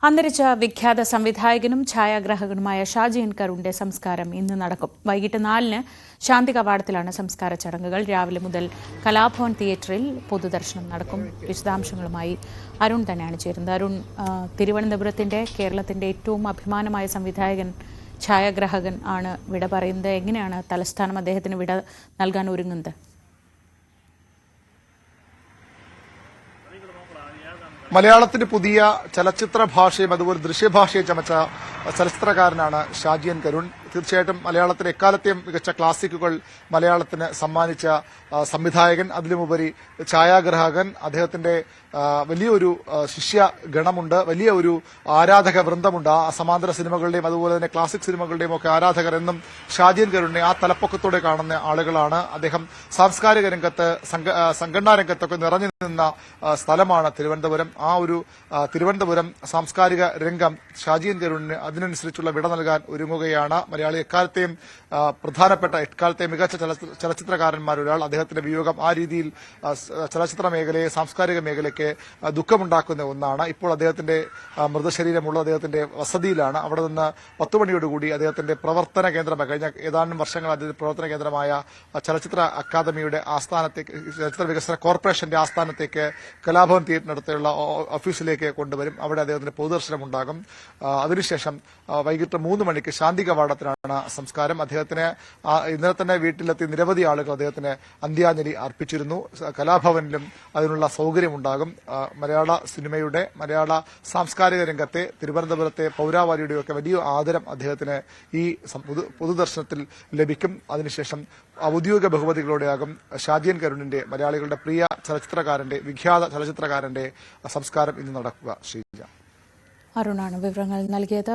അന്തരിച്ച വിഖ്യാത സംവിധായകനും ഛായാഗ്രാഹകനുമായ ഷാജി എൻ കരുണിന്റെ സംസ്കാരം ഇന്ന് നടക്കും. വൈകിട്ട് 4-ന് ശാന്തി കവാടത്തിലാണ് സംസ്കാര ചടങ്ങുകൾ. രാവിലെ മുതൽ കലാഭവൻ തിയേറ്ററിൽ പൊതുദർശനം നടക്കും. വിശദാംശങ്ങളുമായി അരുൺ തന്നെയാണ് ചേരുന്നത്. അരുൺ, തിരുവനന്തപുരത്തിന്റെ കേരളത്തിന്റെ ഏറ്റവും അഭിമാനമായ സംവിധായകൻ, ഛായാഗ്രാഹകൻ ആണ് വിട പറയുന്നത്. എങ്ങനെയാണ് തലസ്ഥാനം അദ്ദേഹത്തിന് വിട നൽകാൻ ഒരുങ്ങുന്നത്? മലയാളത്തിന് പുതിയ ചലച്ചിത്ര ഭാഷയും അതുപോലെ ദൃശ്യഭാഷയും ചമച്ച ചലച്ചിത്രകാരനാണ് ഷാജി എൻ കരുൺ. തീർച്ചയായിട്ടും മലയാളത്തിലെ എക്കാലത്തെയും മികച്ച ക്ലാസിക്കുകൾ മലയാളത്തിന് സമ്മാനിച്ച സംവിധായകൻ, അതിലുമുപരി ഛായാഗ്രാഹകൻ. അദ്ദേഹത്തിന്റെ വലിയൊരു ശിഷ്യ ഗണമുണ്ട്, വലിയ ഒരു ആരാധക വൃന്ദമുണ്ട്. ആ സമാന്തര സിനിമകളുടെയും അതുപോലെ തന്നെ ക്ലാസിക് സിനിമകളുടെയും ഒക്കെ ആരാധകർ എന്നും ഷാജി എൻ കരുണിനെ ആ തലപ്പൊക്കത്തോടെ കാണുന്ന ആളുകളാണ്. അദ്ദേഹം സാംസ്കാരിക രംഗത്ത്, സംഘടനാ രംഗത്തൊക്കെ നിറഞ്ഞു നിന്ന സ്ഥലമാണ് തിരുവനന്തപുരം. ആ ഒരു തിരുവനന്തപുരം സാംസ്കാരിക രംഗം ഷാജി എൻ കരുണിന് അതിനനുസരിച്ചുള്ള വിട നൽകാൻ ഒരുങ്ങുകയാണ്. മലയാളി എക്കാലത്തെയും പ്രധാനപ്പെട്ട എക്കാലത്തെയും മികച്ച ചലച്ചിത്രകാരന്മാരൊരാൾ. അദ്ദേഹത്തിന്റെ വിയോഗം ആ രീതിയിൽ ചലച്ചിത്ര മേഖലയെ, സാംസ്കാരിക മേഖലയ്ക്ക് ദുഃഖമുണ്ടാക്കുന്ന ഒന്നാണ്. ഇപ്പോൾ അദ്ദേഹത്തിന്റെ മൃതശരീരമുള്ള അദ്ദേഹത്തിന്റെ വസതിയിലാണ്. അവിടെ നിന്ന് 10 മണിയോടുകൂടി അദ്ദേഹത്തിന്റെ പ്രവർത്തന കേന്ദ്രമായി, കഴിഞ്ഞ ഏതാനും വർഷങ്ങൾ അദ്ദേഹത്തിന്റെ പ്രവർത്തന കേന്ദ്രമായ ചലച്ചിത്ര അക്കാദമിയുടെ ആസ്ഥാനത്തേക്ക്, ചലച്ചിത്ര വികസന കോർപ്പറേഷന്റെ ആസ്ഥാനത്തേക്ക് കലാഭവൻ തിയേറ്ററിനടുത്തുള്ള ഓഫീസിലേക്ക് കൊണ്ടുവരും. അവിടെ അദ്ദേഹത്തിന്റെ പൊതുദർശനം ഉണ്ടാകും. അതിനുശേഷം വൈകിട്ട് 3 മണിക്ക് ശാന്തി കവാടത്തിലാണ് സംസ്കാരം. അദ്ദേഹത്തിന് ഇന്നലെ തന്നെ വീട്ടിലെത്തി നിരവധി ആളുകൾ അദ്ദേഹത്തിന് അന്ത്യാഞ്ജലി അർപ്പിച്ചിരുന്നു. കലാഭവനിലും അതിനുള്ള സൌകര്യമുണ്ടാകും. മലയാള സിനിമയുടെ, മലയാള സാംസ്കാരിക രംഗത്തെ, തിരുവനന്തപുരത്തെ പൌരാവാലിയുടെയൊക്കെ വലിയ ആദരം അദ്ദേഹത്തിന് ഈ പൊതുദർശനത്തിൽ ലഭിക്കും. അതിനുശേഷം ഔദ്യോഗിക ബഹുമതികളോടെയാകും ഷാജി എൻ കരുണിന്റെ, മലയാളികളുടെ പ്രിയ ചലച്ചിത്രകാരന്റെ, വിഖ്യാത ചലച്ചിത്രകാരന്റെ സംസ്കാരം ഇന്ന് നടക്കുക. ശ്രീജ, അരുണാണ് വിവരങ്ങൾ നൽകിയത്.